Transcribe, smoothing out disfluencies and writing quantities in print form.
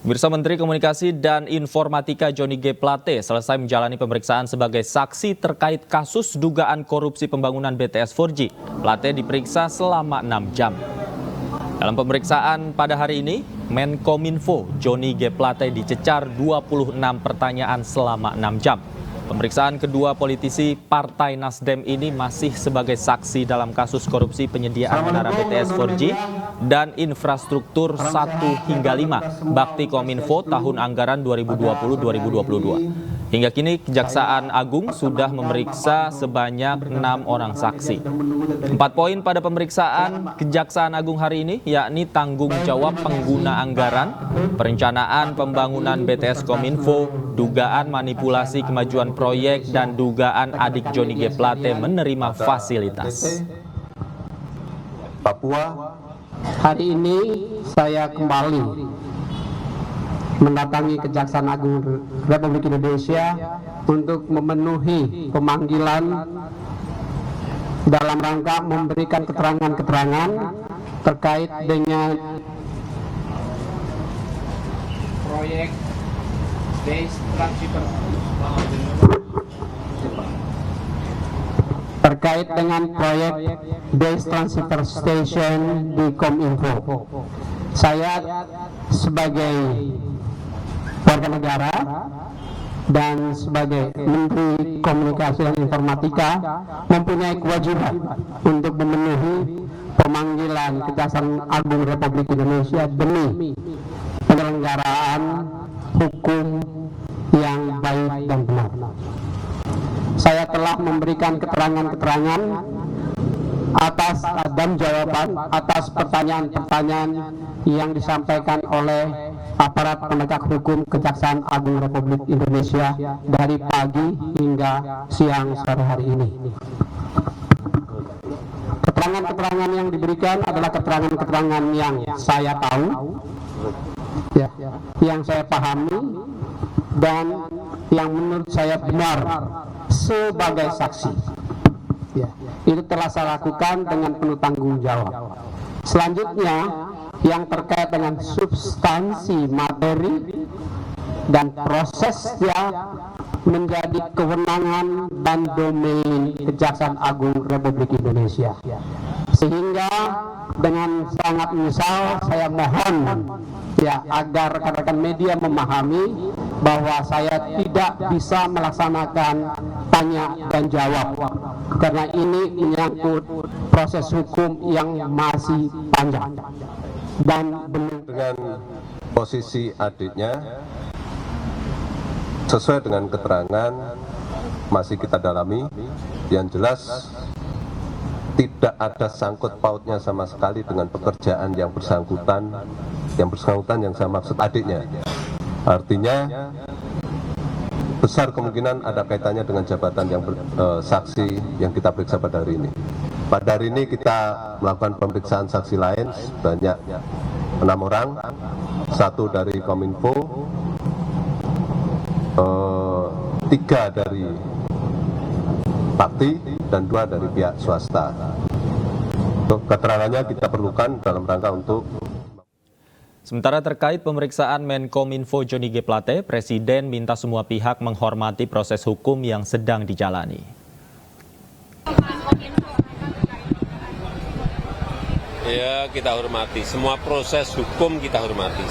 Pemirsa, Menteri Komunikasi dan Informatika Johnny G. Plate selesai menjalani pemeriksaan sebagai saksi terkait kasus dugaan korupsi pembangunan BTS 4G. Plate diperiksa selama 6 jam. Dalam pemeriksaan pada hari ini, Menkominfo Johnny G. Plate dicecar 26 pertanyaan selama 6 jam. Pemeriksaan kedua politisi Partai Nasdem ini masih sebagai saksi dalam kasus korupsi penyediaan menara BTS 4G dan infrastruktur 1 hingga 5 Bakti Kominfo tahun anggaran 2020-2022. Hingga kini Kejaksaan Agung sudah memeriksa sebanyak 6 orang saksi. 4 poin pada pemeriksaan Kejaksaan Agung hari ini yakni tanggung jawab pengguna anggaran, perencanaan pembangunan BTS Kominfo, dugaan manipulasi kemajuan proyek, dan dugaan adik Johnny G. Plate menerima fasilitas. Papua, hari ini saya kembali mendatangi Kejaksaan Agung Republik Indonesia untuk memenuhi pemanggilan dalam rangka memberikan keterangan-keterangan terkait dengan proyek Base Transceiver Station di Kominfo. Saya sebagai warga negara dan sebagai Menteri Komunikasi dan Informatika mempunyai kewajiban untuk memenuhi pemanggilan Kejaksaan Agung Republik Indonesia demi penyelenggaraan hukum yang baik dan benar. Saya telah memberikan keterangan-keterangan atas dan jawaban atas pertanyaan-pertanyaan yang disampaikan oleh aparat penegak hukum Kejaksaan Agung Republik Indonesia dari pagi hingga siang sore hari ini. Keterangan-keterangan yang diberikan adalah keterangan-keterangan yang saya tahu, yang saya pahami, dan yang menurut saya benar sebagai saksi. Itu telah saya lakukan dengan penuh tanggung jawab. Selanjutnya, yang terkait dengan substansi materi dan prosesnya menjadi kewenangan dan domain Kejaksaan Agung Republik Indonesia. Sehingga dengan sangat menyesal saya mohon agar rekan-rekan media memahami bahwa saya tidak bisa melaksanakan tanya dan jawab karena ini menyangkut proses hukum yang masih panjang dan belum. Dengan posisi adiknya sesuai dengan keterangan masih kita dalami, yang jelas tidak ada sangkut pautnya sama sekali dengan pekerjaan yang bersangkutan yang saya maksud adiknya. Artinya besar kemungkinan ada kaitannya dengan jabatan yang saksi yang kita periksa pada hari ini. Pada hari ini kita melakukan pemeriksaan saksi lain sebanyak 6 orang, 1 dari Kominfo, 3 dari Bakti, dan 2 dari pihak swasta. Untuk keterangannya kita perlukan dalam rangka untuk. Sementara terkait pemeriksaan Menkominfo Johnny G. Plate, Presiden minta semua pihak menghormati proses hukum yang sedang dijalani. Ya, kita hormati. Semua proses hukum kita hormati.